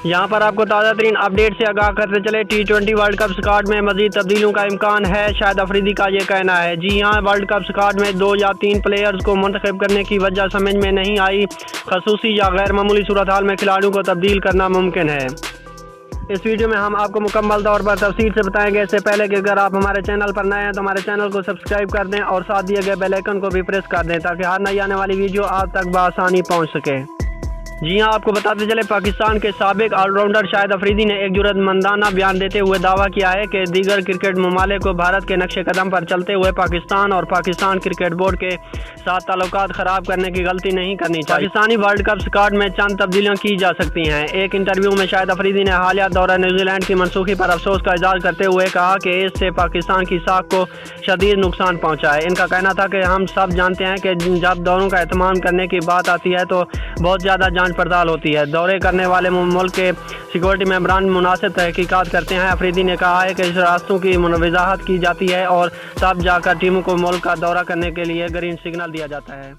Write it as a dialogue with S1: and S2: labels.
S1: یہاں پر آپ کو تازہ ترین اپڈیٹ سے آگاہ کرتے چلے T20 ورلڈ کپ اسکواڈ میں مزید تبدیلیوں کا امکان ہے، شاہد افریدی کا یہ کہنا ہے۔ جی ہاں، ورلڈ کپ اسکواڈ میں 2 یا 3 پلیئرز کو منتخب کرنے کی وجہ سمجھ میں نہیں آئی، خصوصی یا غیر معمولی صورتحال میں کھلاڑیوں کو تبدیل کرنا ممکن ہے۔ اس ویڈیو میں ہم آپ کو مکمل طور پر تفصیل سے بتائیں گے۔ اس سے پہلے کہ اگر آپ ہمارے چینل پر نئے ہیں تو ہمارے چینل کو سبسکرائب کر دیں اور ساتھ دیے گئے بیل آئیکن کو بھی پریس کر دیں تاکہ ہر نئی آنے والی ویڈیو آپ تک بآسانی پہنچ سکے۔ جی ہاں، آپ کو بتاتے چلے پاکستان کے سابق آل راؤنڈر شاہد افریدی نے ایک جرأت مندانہ بیان دیتے ہوئے دعویٰ کیا ہے کہ دیگر کرکٹ ممالک کو بھارت کے نقش قدم پر چلتے ہوئے پاکستان اور پاکستان کرکٹ بورڈ کے ساتھ تعلقات خراب کرنے کی غلطی نہیں کرنی چاہیے۔ پاکستانی ورلڈ کپ اسکواڈ میں چند تبدیلیاں کی جا سکتی ہیں۔ ایک انٹرویو میں شاہد افریدی نے حالیہ دورہ نیوزی لینڈ کی منسوخی پر افسوس کا اظہار کرتے ہوئے کہا کہ اس سے پاکستان کی ساکھ کو شدید نقصان پہنچا ہے۔ ان کا کہنا تھا کہ ہم سب جانتے ہیں کہ جب دوروں کا اہتمام کرنے کی بات آتی ہے تو بہت زیادہ جانچ پڑتال ہوتی ہے۔ دورے کرنے والے ملک کے سیکورٹی ممبران مناسب تحقیقات کرتے ہیں۔ افریدی نے کہا ہے کہ اس راستوں کی وضاحت کی جاتی ہے اور تب جا کر ٹیموں کو ملک کا دورہ کرنے کے لیے گرین سگنل دیا جاتا ہے۔